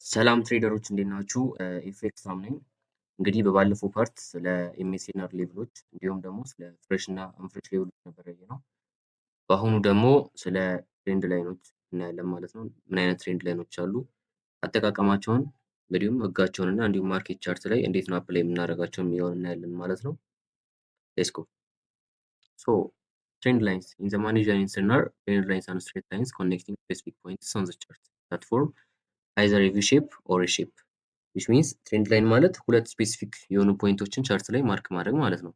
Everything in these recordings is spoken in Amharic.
ሰላም ትሬደሮች እንዴት ናችሁ? ኢፌክት ሳም ነኝ። እንግዲህ በባለፈው ፓርት ስለ ኤምኤስኤንአር ሌቭሎች እንዲሁም ደግሞ ስለ ፍሬሽ እና አንፍሬሽ ሌቭሎች ነበር ያየነው። በአሁኑ ደግሞ ስለ ትሬንድ ላይኖች እናያለን ማለት ነው። ምን አይነት ትሬንድ ላይኖች አሉ፣ አጠቃቀማቸውን እንዲሁም ህጋቸውን እና እንዲሁም ማርኬት ቻርት ላይ እንዴት ነው አፕላይ የምናደርጋቸው የሚለውን እናያለን ማለት ነው። ሌትስ ጎ። ሶ ትሬንድ ላይንስ ኢን ዘ ማኒ ኤምኤስኤንአር ትሬንድ ላይንስ አር ስትሬት ላይንስ ኮኔክቲንግ ስፔሲፊክ ፖይንትስ ኦን ዘ ቻርት ዛት ፎርም አይዘር ኤ ቪ ሼፕ ኦር ኤ ሼፕ ዊች ሚንስ ትሬንድ ላይን ማለት ሁለት ስፔሲፊክ የሆኑ ፖይንቶችን ቻርት ላይ ማርክ ማድረግ ማለት ነው።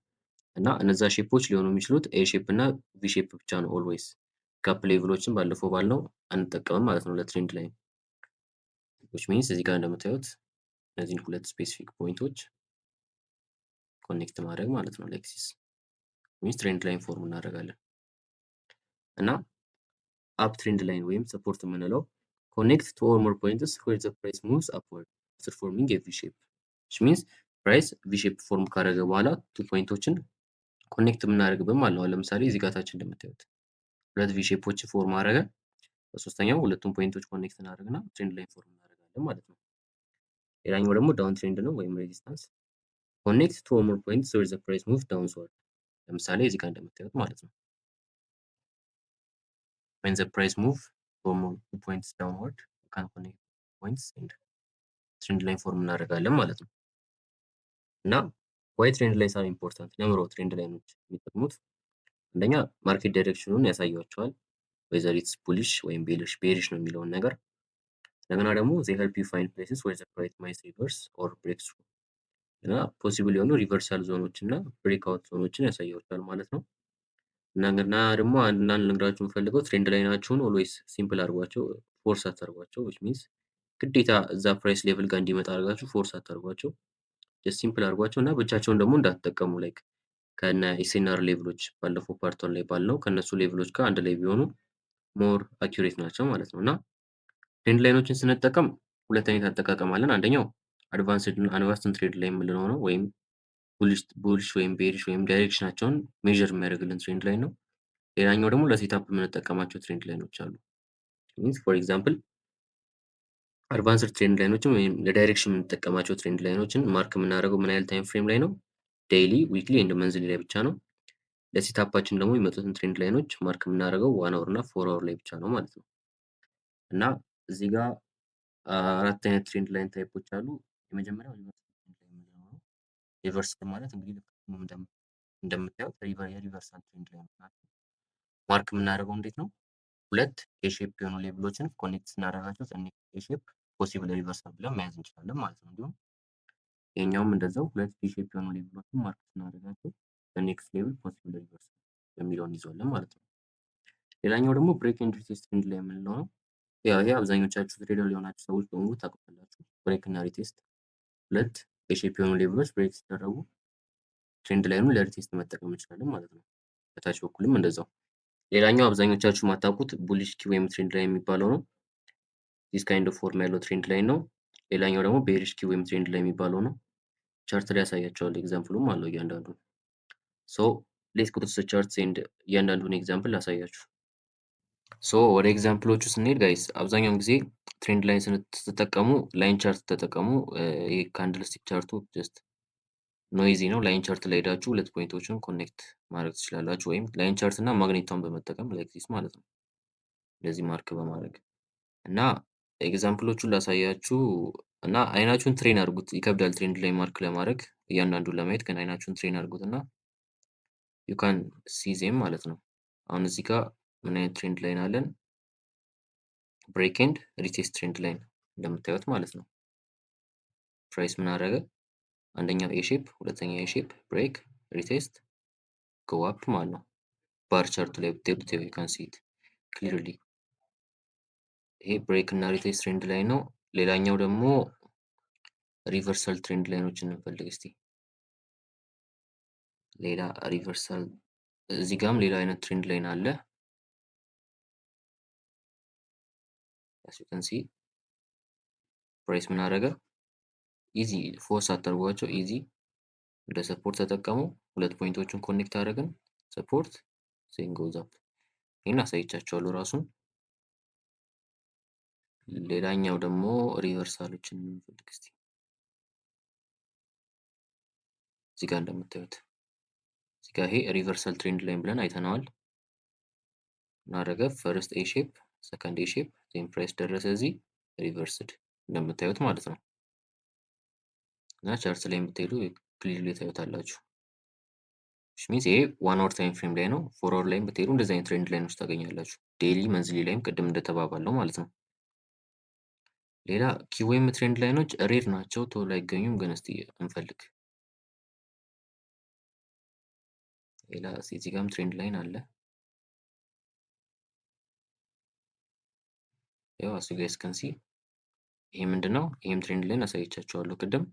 እና እነዛ ሼፖች ሊሆኑ የሚችሉት ኤ ሼፕ እና ቪ ሼፕ ብቻ ነው። ኦልዌይስ ጋፕ ሌቭሎችን ባለፈው ባልነው አንጠቀምም ማለት ነው ለትሬንድ ላይን። ዊች ሚንስ እዚህ ጋር እንደምታዩት እነዚህን ሁለት ስፔሲፊክ ፖይንቶች ኮኔክት ማድረግ ማለት ነው። ላይክ ዚስ ሚንስ ትሬንድ ላይን ፎርም እናደርጋለን። እና አፕ ትሬንድ ላይን ወይም ሰፖርት የምንለው ኮኔክት ቱ ኦር ሞር ፖይንትስ ዌር ዘ ፕራይስ ሙቭስ አፕወርድ አፍተር ፎርሚንግ ኤ ቪ ሼፕ ዊች ሚንስ ፕራይስ ቪ ሼፕ ፎርም ካደረገ በኋላ ቱ ፖይንቶችን ኮኔክት የምናደርግበት ማለት ነው። ለምሳሌ እዚህ ጋር ታች እንደምታዩት ሁለት ቪ ሼፖች ፎርም አደረገ። በሶስተኛው ሁለቱም ፖይንቶች ኮኔክት እናደርግና ትሬንድ ላይን ፎርም እናደርጋለን ማለት ነው። ሌላኛው ደግሞ ዳውን ትሬንድ ነው ወይም ሬዚስታንስ ኮኔክት ቱ ኦር ሞር ፖይንትስ ዌር ዘ ፕራይስ ሙቭስ ዳውንዋርድ ለምሳሌ እዚህ ጋር እንደምታዩት ማለት ነው። when the price move from 2 points downward you can connect points and ትሬንድ ላይን ፎርም እናደርጋለን ማለት ነው። እና ዋይ ትሬንድ ላይንስ አር ኢምፖርታንት ለምሮ ትሬንድ ላይኖች የሚጠቅሙት አንደኛ ማርኬት ዳይሬክሽኑን ያሳያቸዋል። ወይዘር ኢትስ ቡሊሽ ወይም ቤሪሽ ነው የሚለውን ነገር። እንደገና ደግሞ they help you find places where the price might reverse or break through እና ፖሲብል የሆኑ ሪቨርሳል ዞኖች እና ብሬክአውት ዞኖችን ያሳያቸዋል ማለት ነው። እና ደግሞ አንዳንድ ልነግራችሁ የምፈልገው ትሬንድ ላይናችሁን ኦልዌይስ ሲምፕል አድርጓቸው፣ ፎርስ አታርጓቸው። ዊች ሚንስ ግዴታ እዛ ፕራይስ ሌቭል ጋር እንዲመጣ አድርጋችሁ ፎርስ አታርጓቸው። ጀስት ሲምፕል አድርጓቸው እና ብቻቸውን ደግሞ እንዳትጠቀሙ። ላይክ ከነ ኤስኤንአር ሌቭሎች ባለፈው ፓርቶን ላይ ባልነው ከነሱ ሌቭሎች ጋር አንድ ላይ ቢሆኑ ሞር አኪሬት ናቸው ማለት ነው። እና ትሬንድ ላይኖችን ስንጠቀም ሁለት አይነት አጠቃቀም አለን። አንደኛው አድቫንስድ ትሬንድ ላይ የምንለው ነው ወይም ቡሊሽ ወይም ቤሪሽ ወይም ዳይሬክሽናቸውን ሜዥር የሚያደርግልን ትሬንድ ላይ ነው። ሌላኛው ደግሞ ለሴታፕ የምንጠቀማቸው ትሬንድ ላይኖች አሉ። ሚንስ ፎር ኤግዛምፕል አድቫንስድ ትሬንድ ላይኖችን ወይም ለዳይሬክሽን የምንጠቀማቸው ትሬንድ ላይኖችን ማርክ የምናደርገው ምን ያህል ታይም ፍሬም ላይ ነው? ዴይሊ፣ ዊክሊ ኤንድ መንዝሊ ላይ ብቻ ነው። ለሴታፓችን ደግሞ የሚመጡትን ትሬንድ ላይኖች ማርክ የምናደርገው 1 አወር እና 4 አወር ላይ ብቻ ነው ማለት ነው። እና እዚህ ጋር አራት አይነት ትሬንድ ላይን ታይፖች አሉ። የመጀመሪያው ሪቨርሳል ማለት እንግዲህ እንደምታዩት የሪቨርሳል ትሬንድ ላይኖች ናቸው። ማርክ የምናደርገው እንዴት ነው? ሁለት የሼፕ የሆኑ ሌቭሎችን ኮኔክት ስናደርጋቸው የሼፕ ፖሲብል ሪቨርሳል ብለን መያዝ እንችላለን ማለት ነው። እንዲሁም ይሄኛውም እንደዛው ሁለት የሼፕ የሆኑ ሌቭሎችን ማርክ ስናደርጋቸው በኔክስት ሌቭል ፖሲብል ሪቨርሳል የሚለውን ይዘዋለን ማለት ነው። ሌላኛው ደግሞ ብሬክ ኤንድ ሪቴስት ትሬንድ ላይ የምንለው ነው። ያው ይሄ አብዛኞቻችሁ ትሬደር የሆናችሁ ሰዎች በሙሉ ታውቁታላችሁ። ብሬክ እና ሪቴስት ሁለት የሼፕ የሆኑ ሌቭሎች ብሬክ ሲደረጉ ትሬንድ ላይኑን ለሪቴስት መጠቀም እንችላለን ማለት ነው። በታች በኩልም እንደዛው። ሌላኛው አብዛኞቻችሁ ማታውቁት ቡሊሽ ኪ ወይም ትሬንድ ላይ የሚባለው ነው። ዲስ ካይንድ ኦፍ ፎርም ያለው ትሬንድ ላይ ነው። ሌላኛው ደግሞ ቤሪሽ ኪ ወይም ትሬንድ ላይ የሚባለው ነው። ቻርት ላይ ያሳያቸዋል። ኤግዛምፕሉም አለው እያንዳንዱ። ሶ ሌትስ ጎ ቱ ዘ ቻርት ኤንድ እያንዳንዱን ኤግዛምፕል ላሳያችሁ። ሶ ወደ ኤግዛምፕሎቹ ስንሄድ ጋይስ አብዛኛውን ጊዜ ትሬንድ ላይን ስትጠቀሙ ላይን ቻርት ተጠቀሙ። ይሄ ካንድልስቲክ ቻርቱ ጀስት ኖይዚ ነው። ላይን ቻርት ላይ ሄዳችሁ ሁለት ፖይንቶችን ኮኔክት ማድረግ ትችላላችሁ፣ ወይም ላይን ቻርት እና ማግኔቷን በመጠቀም ላይክ ዚስ ማለት ነው። እንደዚህ ማርክ በማድረግ እና ኤግዛምፕሎቹን ላሳያችሁ እና አይናችሁን ትሬን አድርጉት። ይከብዳል ትሬንድ ላይ ማርክ ለማድረግ እያንዳንዱን ለማየት ግን አይናችሁን ትሬን አድርጉት እና ዩ ካን ሲ ዜም ማለት ነው። አሁን እዚህ ጋር ምን አይነት ትሬንድ ላይን አለን? ብሬክ ኤንድ ሪቴስት ትሬንድ ላይን እንደምታዩት ማለት ነው። ፕራይስ ምን አደረገ? አንደኛው ኤ ሼፕ፣ ሁለተኛው ኤ ሼፕ፣ ብሬክ፣ ሪቴስት፣ ጎ አፕ ማለት ነው። ባር ቻርት ላይ ብትሄዱት ዩ ካን ሲ ኢት ክሊርሊ። ይሄ ብሬክ እና ሪቴስት ትሬንድ ላይ ነው። ሌላኛው ደግሞ ሪቨርሳል ትሬንድ ላይኖችን እንፈልግ እስቲ። ሌላ ሪቨርሳል እዚህ ጋርም ሌላ አይነት ትሬንድ ላይን አለ። as you can see ፕራይስ ምን አደረገ? ኢዚ ፎርስ አታርጓቸው። ኢዚ እንደ ሰፖርት ተጠቀሙ። ሁለት ፖይንቶችን ኮኔክት አደረግን። ሰፖርት ዜን ጎዝ አፕ። ይሄን አሳይቻችኋለሁ ራሱን። ሌላኛው ደግሞ ሪቨርሳሎችን እንፈልግ እስቲ። እዚህ ጋር እንደምታዩት እዚህ ጋር ይሄ ሪቨርሳል ትሬንድ ላይን ብለን አይተነዋል። እናደረገ ፈርስት ኤ ሼፕ፣ ሰከንድ ኤ ሼፕ ዜን ፕራይስ ደረሰ እዚህ ሪቨርስድ እንደምታዩት ማለት ነው። እና ቻርት ላይ የምትሄዱ ክሊርሊ ታዩታላችሁ። ሚንስ ይሄ 1 አወር ታይም ፍሬም ላይ ነው። 4 አወር ላይም ብትሄዱ እንደዚህ አይነት ትሬንድ ላይኖች ታገኛላችሁ። ዴይሊ መንዝሊ ላይም ቅድም እንደተባባለው ማለት ነው። ሌላ ኪዌም ትሬንድ ላይኖች ሬር ናቸው፣ ቶሎ አይገኙም። ግን እስቲ እንፈልግ። ሌላ እዚህ ጋርም ትሬንድ ላይን አለ። ያው አስ ዩ ጋይስ ካን ሲ ይሄ ምንድነው? ይሄም ትሬንድ ላይን አሳይቻችኋለሁ ቅድም።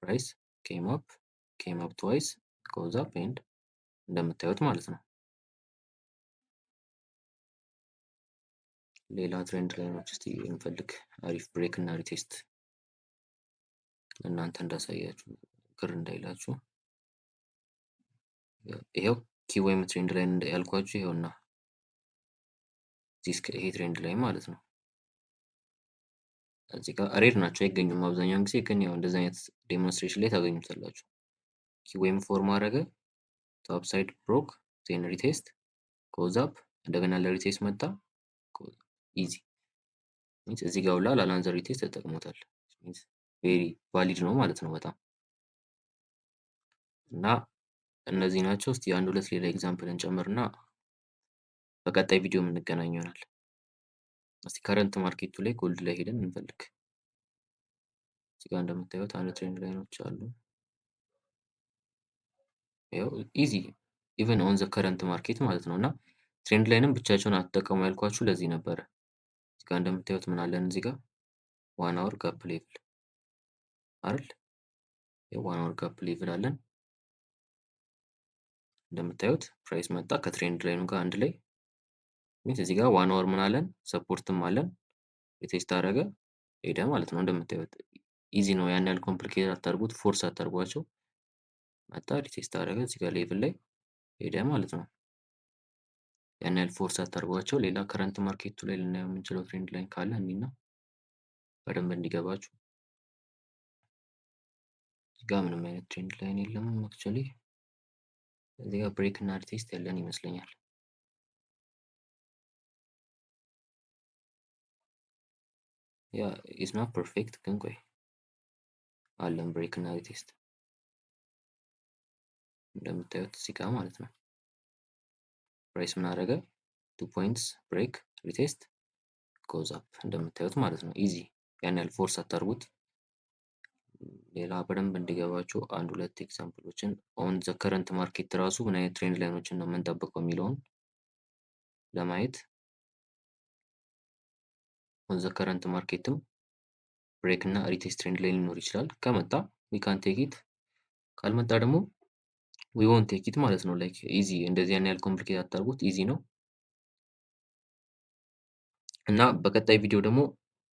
ፕራይስ ኬም አፕ ትዋይስ ጎዝ አፕ ኤንድ እንደምታዩት ማለት ነው። ሌላ ትሬንድ ላይኖች እስቲ እንፈልግ። አሪፍ ብሬክ እና ሪቴስት እናንተ እንዳሳያችሁ ግር እንዳይላችሁ። ይሄው ኪዌም ትሬንድ ላይን ያልኳችሁ ይሄውና ይሄ ትሬንድ ላይ ማለት ነው። እዚህ ጋር ሬድ ናቸው አይገኙም አብዛኛውን ጊዜ፣ ግን ያው እንደዚህ አይነት ዴሞንስትሬሽን ላይ ታገኙታላችሁ። ኪዌም ፎርም አደረገ፣ ቶፕ ሳይድ ብሮክ ዜን ሪቴስት ጎዝ አፕ፣ እንደገና ለሪቴስት መጣ ኢዚ ሚንስ እዚህ ጋር ሁላ ላላንዘር ሪቴስት ተጠቅሞታል። ሚንስ ቬሪ ቫሊድ ነው ማለት ነው በጣም። እና እነዚህ ናቸው። እስቲ አንድ ሁለት ሌላ ኤግዛምፕል እንጨምርና በቀጣይ ቪዲዮ የምንገናኝ ይሆናል። እስቲ ከረንት ማርኬቱ ላይ ጎልድ ላይ ሄደን እንፈልግ። እዚህ ጋር እንደምታዩት አንድ ትሬንድ ላይኖች አሉ። ያው ኢዚ ኢቨን ኦን ዘ ከረንት ማርኬት ማለት ነው። እና ትሬንድ ላይንም ብቻቸውን አትጠቀሙ ያልኳችሁ ለዚህ ነበረ። እዚህ ጋር እንደምታዩት ምን አለን እዚህ ጋር 1 አወር ጋፕ ሌቭል አይደል? የ1 አወር ጋፕ ሌቭል አለን። እንደምታዩት ፕራይስ መጣ ከትሬንድ ላይኑ ጋር አንድ ላይ ሚንስ እዚህ ጋር 1 አወር ምን አለን ሰፖርትም አለን። የቴስት አደረገ ሄደ ማለት ነው። እንደምታዩት ኢዚ ነው። ያን ያህል ኮምፕሊኬት አታርጉት፣ ፎርስ አታርጓቸው። መጣ ሪቴስት አደረገ እዚህ ጋር ሌቭል ላይ ሄደ ማለት ነው። ያን ያህል ፎርስ አታርጓቸው። ሌላ ከረንት ማርኬቱ ላይ ልናየው የምንችለው ትሬንድ ላይን ካለ እኒና በደንብ እንዲገባችሁ። እዚህ ጋር ምንም አይነት ትሬንድ ላይን የለም አክቹዋሊ። እዚህ ጋር ብሬክ እና ሪቴስት ያለን ይመስለኛል። ያ ኢዝ ናት ፐርፌክት ግን ቆይ አለን ብሬክ እና ሪቴስት እንደምታዩት እዚህ ጋር ማለት ነው። ፕራይስ ምን አደረገ 2 ፖይንትስ ብሬክ ሪቴስት ጎዝ አፕ እንደምታዩት ማለት ነው። ኢዚ ያን ያህል ፎርስ አታርጉት። ሌላ በደንብ እንዲገባችሁ አንድ ሁለት ኤግዛምፕሎችን ኦን ዘ ከረንት ማርኬት ራሱ ምን አይነት ትሬንድ ላይኖችን ነው የምንጠብቀው የሚለውን ለማየት ኦን ዘ ከረንት ማርኬትም ብሬክ እና ሪቴስት ትሬንድ ላይ ሊኖር ይችላል። ከመጣ ዊ ካን ቴክ ኢት፣ ካልመጣ ደግሞ ዊ ወንት ቴክ ኢት ማለት ነው። ላይክ ኢዚ እንደዚህ ያን ያህል ኮምፕሊኬት አታርጉት፣ ኢዚ ነው። እና በቀጣይ ቪዲዮ ደግሞ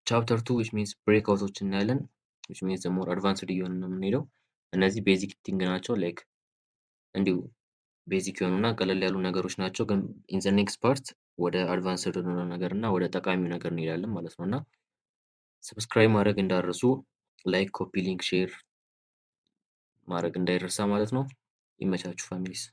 ቻፕተር 2 ዊች ሚንስ ብሬክ አውቶችን እናያለን። ዊች ሚንስ ሞር አድቫንስድ እየሆነ ነው የምንሄደው። እነዚህ ቤዚክ ቲንግ ናቸው፣ ላይክ እንዲሁ ቤዚክ የሆኑና ቀለል ያሉ ነገሮች ናቸው። ግን ኢን ዘ ኔክስት ፓርት ወደ አድቫንስድ ነገር እና ወደ ጠቃሚው ነገር እንሄዳለን ማለት ነው። እና ሰብስክራይብ ማድረግ እንዳረሱ፣ ላይክ፣ ኮፒ ሊንክ፣ ሼር ማድረግ እንዳይረሳ ማለት ነው። ይመቻችሁ ፋሚሊስ።